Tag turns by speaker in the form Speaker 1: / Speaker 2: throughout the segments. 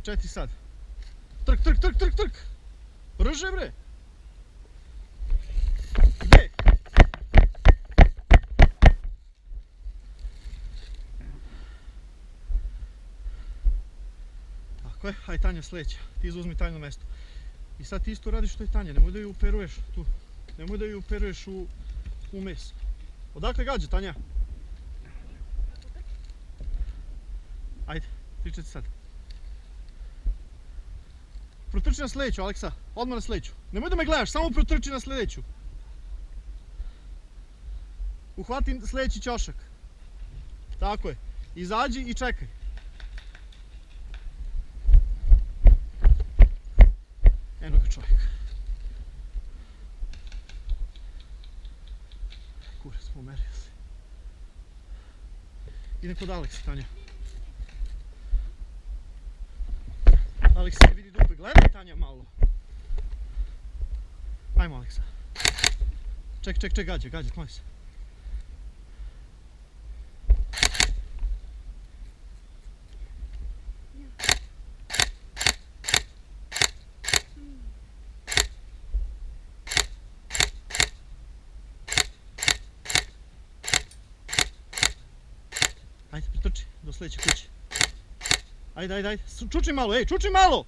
Speaker 1: 4 sad. Trk, trk, trk, trk, trk. Brže bre. Gdje? Tako je, aj Tanja sljedeća. Ti izuzmi Tanjino mjesto. I sad ti isto radiš što je Tanja, nemoj da ju uperuješ tu. Nemoj da ju uperuješ u mes. Odakle gađa, Tanja? Ajde, 3-4 sad. Protrči na sljedeću, Aleksa. Odmah na sljedeću. Nemoj da me gledaš, samo protrči na sljedeću. Uhvati sljedeći ćošak. Tako je. Izađi i čekaj. Eno ga čovjek. Kurac, pomerio se. Idem kod Aleksa, Tanja. Aleksa se vidi dupe, gledaj Tanja malo. Ajmo Aleksa. Ček, gađa, kloni se. Ajde, pretrči do sljedeće kuće. Ajde. Čuči malo, čuči malo!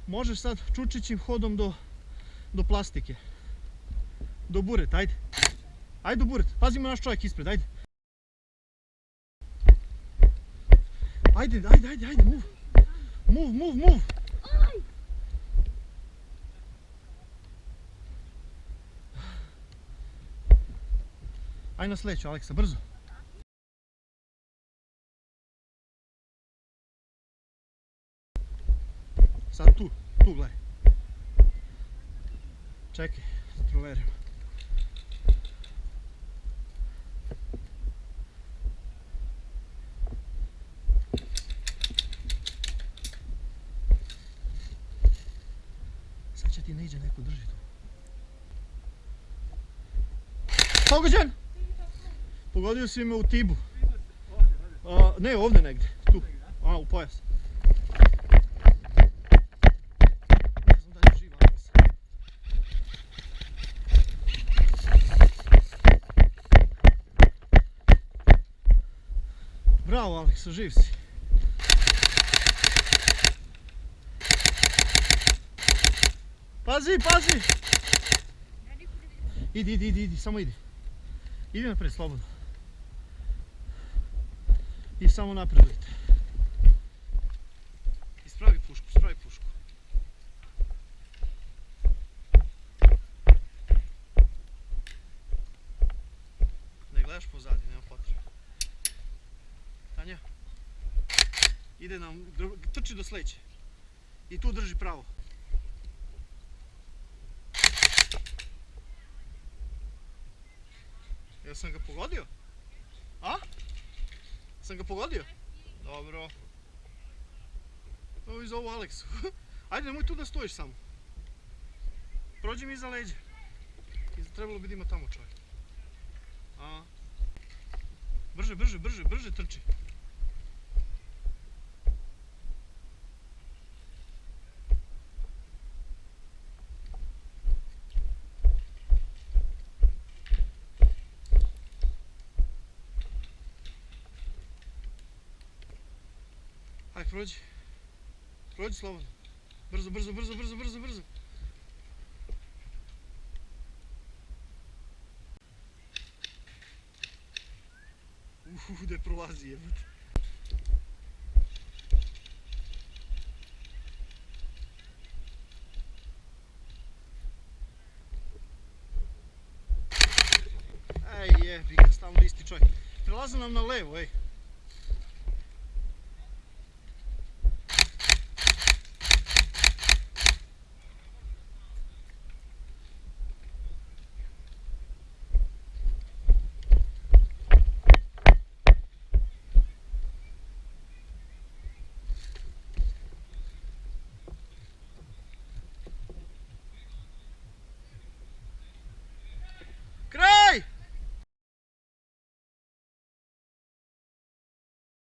Speaker 1: Možeš sad čučićim hodom do plastike. Do bureta, ajde. Ajde do bureta, pazimo naš čovjek ispred, ajde. Ajde, move. Ajde na sljedeću, Aleksa, brzo. Sad tu gledaj. Čekaj, da proverim. Sad će ti ne iđe neko, drži tu. Pogođen! Pogodio si me u tibu. Ne, ovdje negdje, tu. U pojas. Bravo, Aleksa, živ si. Pazi! Idi, samo idi. Idi naprijed, slobodno. I samo napredujte. Ispravi pušku. Ne gledaš pozadi, nema potrebe. Tanja, ide nam, trči do sljedeće. I tu drži pravo. Jel sam ga pogodio? A? Sam ga pogodio? Dobro. Ovo iz ovu Aleksu. Ajde, nemoj tu da stojiš samo. Prođi mi iza leđa. Trebalo bi da ima tamo čovjek. Brže trči. Ajde, prođi. Prođi slobodno. Brzo. Gdje prolazi jebate. Ej jebika, stavno isti čovjek. Prelazi nam na levo, ej.